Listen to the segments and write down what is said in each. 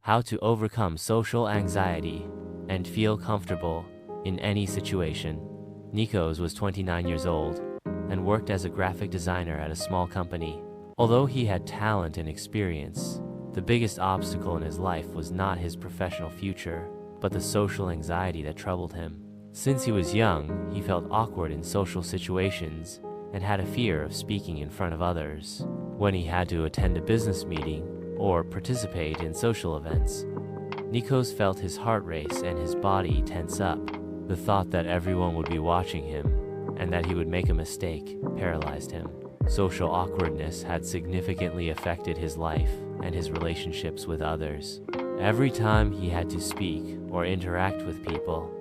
How to overcome social anxiety and feel comfortable in any situation. Nikos was 29 years old and worked as a graphic designer at a small company. Although he had talent and experience, the biggest obstacle in his life was not his professional future, but the social anxiety that troubled him. Since he was young, he felt awkward in social situations and had a fear of speaking in front of others. When he had to attend a business meeting or participate in social events, Nikos felt his heart race and his body tense up. The thought that everyone would be watching him and that he would make a mistake paralyzed him. Social awkwardness had significantly affected his life and his relationships with others. Every time he had to speak or interact with people,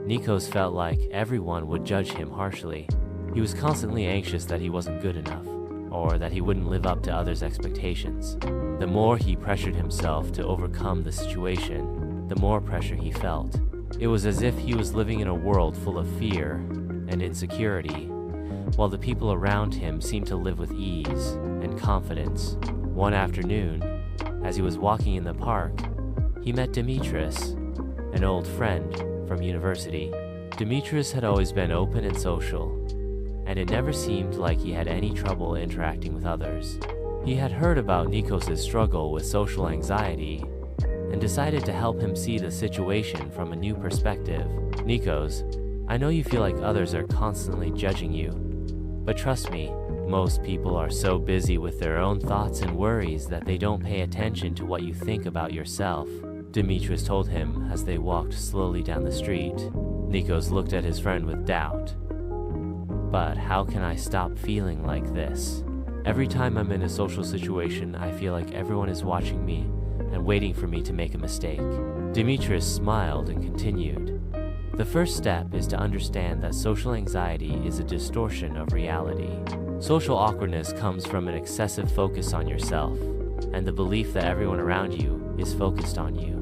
Nikos felt like everyone would judge him harshly. He was constantly anxious that he wasn't good enough, or that he wouldn't live up to others' expectations. The more he pressured himself to overcome the situation, the more pressure he felt. It was as if he was living in a world full of fear and insecurity, while the people around him seemed to live with ease and confidence. One afternoon, as he was walking in the park, he met Dimitris, an old friend from university. Dimitris had always been open and social, and it never seemed like he had any trouble interacting with others. He had heard about Nikos' struggle with social anxiety and decided to help him see the situation from a new perspective. Nikos, I know you feel like others are constantly judging you, but trust me, most people are so busy with their own thoughts and worries that they don't pay attention to what you think about yourself, Dimitris told him as they walked slowly down the street. Nikos looked at his friend with doubt. But how can I stop feeling like this? Every time I'm in a social situation, I feel like everyone is watching me and waiting for me to make a mistake. Dimitris smiled and continued. The first step is to understand that social anxiety is a distortion of reality. Social awkwardness comes from an excessive focus on yourself and the belief that everyone around you is focused on you.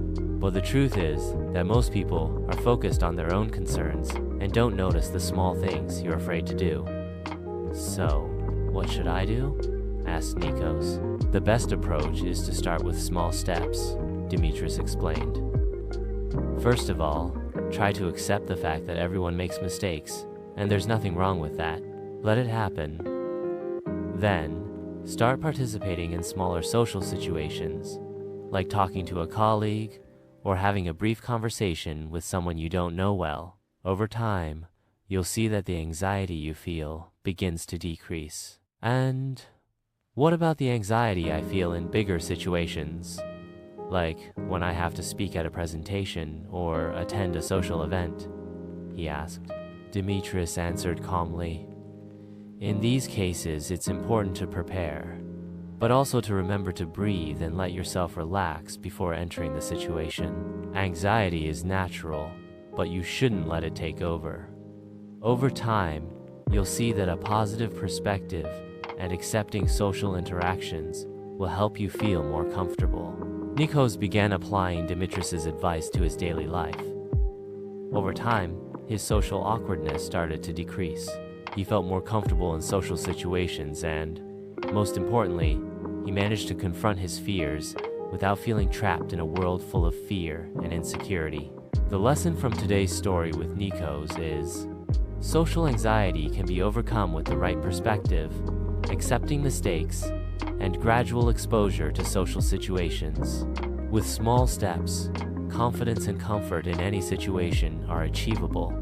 But the truth is that most people are focused on their own concerns and don't notice the small things you're afraid to do. So, what should I do? Asked Nikos. The best approach is to start with small steps, Dimitris explained. First of all, try to accept the fact that everyone makes mistakes, and there's nothing wrong with that. Let it happen. Then, start participating in smaller social situations, like talking to a colleague or having a brief conversation with someone you don't know well. Over time, you'll see that the anxiety you feel begins to decrease. And what about the anxiety I feel in bigger situations, like when I have to speak at a presentation or attend a social event? He asked. Dimitris answered calmly. In these cases, it's important to prepare, but also to remember to breathe and let yourself relax before entering the situation. Anxiety is natural, but you shouldn't let it take over. Over time, you'll see that a positive perspective and accepting social interactions will help you feel more comfortable. Nikos began applying Dimitris' advice to his daily life. Over time, his social awkwardness started to decrease. He felt more comfortable in social situations and, most importantly, he managed to confront his fears without feeling trapped in a world full of fear and insecurity. The lesson from today's story with Nikos is, social anxiety can be overcome with the right perspective, accepting mistakes, and gradual exposure to social situations. With small steps, confidence and comfort in any situation are achievable.